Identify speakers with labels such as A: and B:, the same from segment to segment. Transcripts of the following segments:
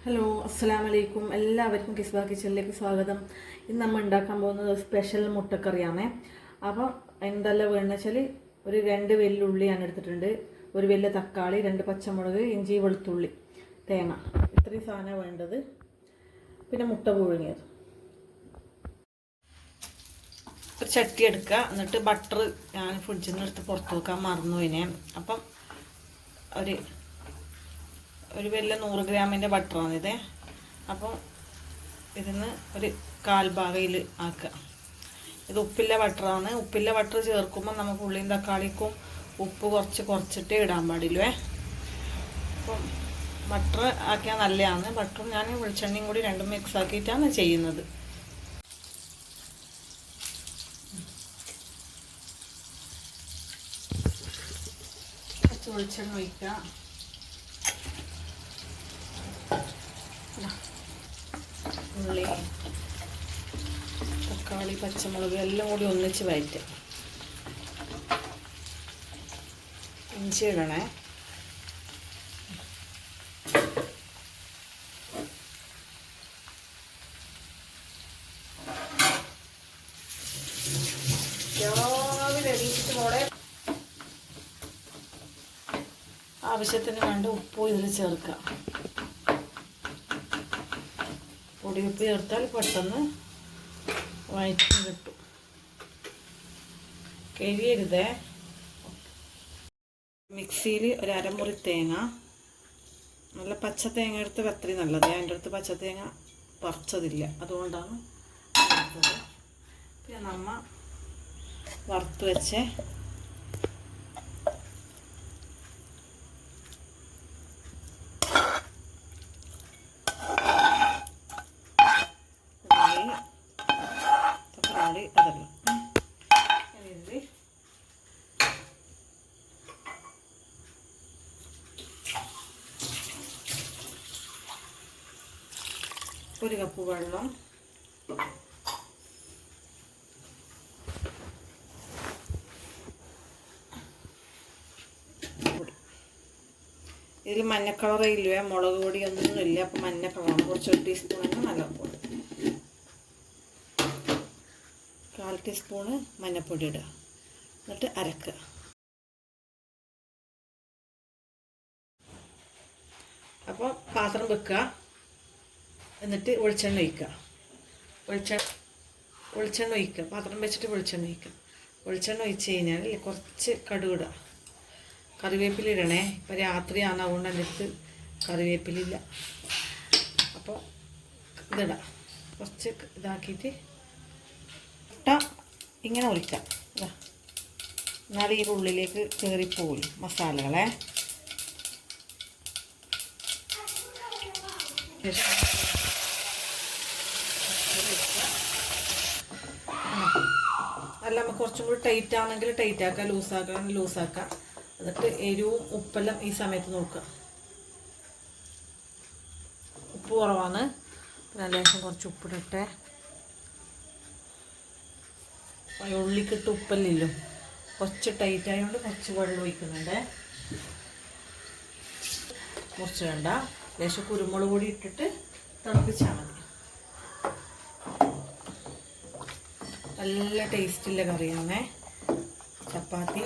A: Hello അസ്സലാമു അലൈക്കും. എല്ലാവർക്കും കിസ്ബ കിച്ചണിലേക്ക് സ്വാഗതം. ഇന്ന് നമ്മൾ ഉണ്ടാക്കാൻ പോകുന്നത് സ്പെഷ്യൽ മുട്ടക്കറിയാണേ. അപ്പോൾ എന്തെല്ലാം വേണമെന്ന് വെച്ചാൽ ഒരു 2 വെല്ലുള്ളി ഞാൻ എടുത്തിട്ടുണ്ട്, ഒരു വലിയ തക്കാളി, 2 പച്ചമുളക്, ഇഞ്ചി, വെളുത്തുള്ളി, തേങ്ങ, ഇത്രയും സാധനം വേണ്ടത്. പിന്നെ മുട്ട പുഴുങ്ങിയത്. ഒരു ചട്ടി എടുക്കുക, എന്നിട്ട് ബട്ടർ ഞാൻ ഫ്രിഡ്ജിൽ നിന്ന് എടുത്ത് പുറത്ത് വെക്കാൻ മറന്നു പോയിനെ. അപ്പം ഒരു വലിയ 100 ഗ്രാമിൻ്റെ ബട്ടറാണിത്. അപ്പോൾ ഇതിന് ഒരു 1/4 ഭാഗയിൽ ആക്കുക. ഇത് ഉപ്പില്ല ബട്ടറാണ്. ഉപ്പില്ല ബട്ടർ ചേർക്കുമ്പോൾ നമുക്ക് ഉള്ളിയും തക്കാളിക്കും ഉപ്പ് കുറച്ചിട്ടേ ഇടാൻ പാടില്ലേ. അപ്പം ബട്ടർ ആക്കിയാൽ നല്ലതാണ്. ബട്ടറും ഞാൻ വെളിച്ചെണ്ണയും കൂടി രണ്ടും മിക്സ് ആക്കിയിട്ടാണ് ചെയ്യുന്നത്. കുറച്ച് വെളിച്ചെണ്ണ ഒഴിക്കുക. ഉള്ളി, തക്കാളി, പച്ചമുളക് എല്ലാം കൂടി ഒന്നിച്ച് വഴറ്റുക. ഇഞ്ചി ഇടണേ. രാവിലെ എണീറ്റിട്ട് കൂടെ ആവശ്യത്തിന് വേണ്ട ഉപ്പും ഇതിൽ ചേർക്കുക. പൊടിയുപ്പ് ചേർത്താൽ പെട്ടെന്ന് വഴറ്റി കിട്ടും. കഴിയരുതേ. മിക്സിയിൽ ഒരു അരമുറി തേങ്ങ, നല്ല പച്ച തേങ്ങ എടുത്ത് അത്രയും നല്ലത്. എൻ്റെ അടുത്ത് പച്ച തേങ്ങ പറിച്ചതില്ല, അതുകൊണ്ടാണ് എടുത്തത്. പിന്നെ നമ്മ വറുത്ത് വെച്ച് അതല്ല ഒരു കപ്പ് വെള്ളം, ഇതിൽ മഞ്ഞ കളറേ ഇല്ലേ, മുളക് പൊടി ഒന്നുമില്ല. അപ്പം മഞ്ഞ കളറാണ്. കുറച്ച് 1 ടീസ്പൂൺ തന്നെ മഞ്ഞൾപ്പൊടി, 1/4 ടീസ്പൂണ് മഞ്ഞൾപ്പൊടി ഇടുക. എന്നിട്ട് അരക്കുക. അപ്പോൾ പാത്രം വെക്കുക, എന്നിട്ട് വെളിച്ചെണ്ണ ഒഴിക്കുക. വെളിച്ചെണ്ണ ഒഴിക്കുക. പാത്രം വെച്ചിട്ട് വെളിച്ചെണ്ണ ഒഴിക്കുക. വെളിച്ചെണ്ണ ഒഴിച്ച് കഴിഞ്ഞാൽ കുറച്ച് കടുക് ഇടുക. കറിവേപ്പില ഇടണേ. ഇപ്പം രാത്രിയാണ്, അതുകൊണ്ട് എൻ്റെ അടുത്ത് കറിവേപ്പിലില്ല. അപ്പോൾ ഇതിടാം. കുറച്ച് ഇതാക്കിയിട്ട് ഇങ്ങനെ ഒഴിക്കാം. എന്നാലും ഈ ഉള്ളിലേക്ക് കയറിപ്പോവില്ല മസാലകളെ. അല്ല, നമുക്ക് കുറച്ചും കൂടി ടൈറ്റ് ആണെങ്കിൽ ടൈറ്റ് ആക്കാം, ലൂസാക്കുകയാണെങ്കിൽ ലൂസാക്കാം. എന്നിട്ട് എരിവും ഉപ്പെല്ലാം ഈ സമയത്ത് നോക്കുക. ഉപ്പ് കുറവാണ്, പിന്നെ ലേശം കുറച്ച് ഉപ്പിടട്ടെ. ഉള്ളിക്കിട്ട് ഉപ്പല്ലല്ലോ, കുറച്ച് ടൈറ്റ് ആയതുകൊണ്ട് കുറച്ച് വെള്ളം ഒഴിക്കുന്നുണ്ട്. കുറച്ച് വേണ്ട, ലേശം കുരുമുളക് പൊടി ഇട്ടിട്ട് തിളപ്പിച്ചാൽ മതി. നല്ല ടേസ്റ്റുള്ള കറിയാണേ. ചപ്പാത്തി,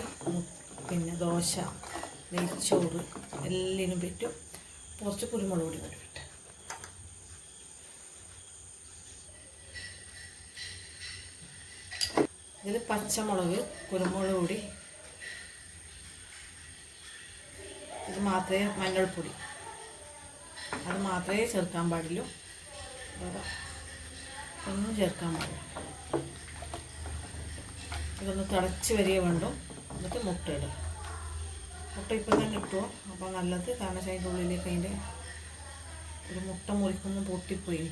A: പിന്നെ ദോശ, നെയ്ച്ചോറ് എല്ലാത്തിനും പറ്റും. കുറച്ച് കുരുമുളക് പൊടി വേണ്ടി. ഇതിൽ പച്ചമുളക്, കുരുമുളക് പൊടി, ഇത് മാത്രമേ, മഞ്ഞൾപ്പൊടി അത് മാത്രമേ ചേർക്കാൻ പാടുള്ളൂ. ഒന്നും ചേർക്കാൻ പാടില്ല. ഇതൊന്ന് തിളച്ച് വരിക വേണ്ടും. എന്നിട്ട് മുട്ട ഇടുക. മുട്ട ഇപ്പം തന്നെ ഇട്ടുമോ, അപ്പോൾ നല്ലത്. കാരണം അതിൻ്റെ ഉള്ളിലേക്ക് അതിൻ്റെ ഒരു മുട്ട മുറിക്കൊന്നും പൊട്ടിപ്പോയി.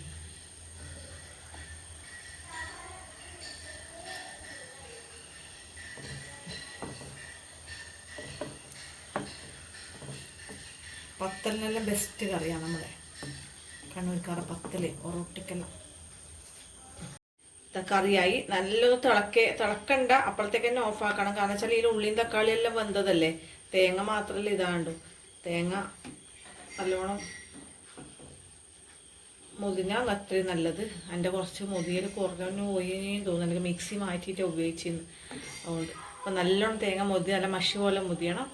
A: പത്തലിനെല്ലാം ബെസ്റ്റ് കറിയാണ് നമ്മുടെ കണ്ണൂർക്കാറ പത്തല്, ഒറോട്ടിക്കെല്ലാം. കറിയായി. നല്ലൊന്ന് തിളക്കണ്ട, അപ്പോഴത്തേക്ക് തന്നെ ഓഫാക്കണം. കാരണം വെച്ചാൽ ഇതിൽ ഉള്ളിയും തക്കാളിയെല്ലാം വെന്തതല്ലേ. തേങ്ങ മാത്രമല്ല ഇതാണ്ടു. തേങ്ങ നല്ലോണം മുതിഞ്ഞാൽ അത്രയും നല്ലത്. എൻ്റെ കുറച്ച് മുതിയൽ കുറഞ്ഞു പോയി തോന്നുന്നു, എനിക്ക് മിക്സി മാറ്റിയിട്ട് ഉപയോഗിച്ചിരുന്നു. അതുകൊണ്ട് അപ്പോൾ നല്ലോണം തേങ്ങ മുതി നല്ല മഷി പോലെ മുതിയണം.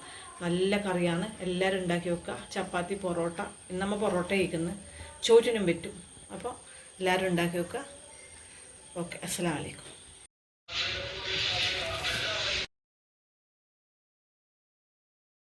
A: നല്ല കറിയാണ്, എല്ലാവരും ഉണ്ടാക്കി വെക്കുക. ചപ്പാത്തി, പൊറോട്ട, ഇന്ന് നമ്മൾ പൊറോട്ട കഴിക്കുന്നത്, ചോറ്റിനും പറ്റും. അപ്പോൾ എല്ലാവരും ഉണ്ടാക്കി വെക്കുക. ഓക്കെ, അസ്സലാമു അലൈക്കും.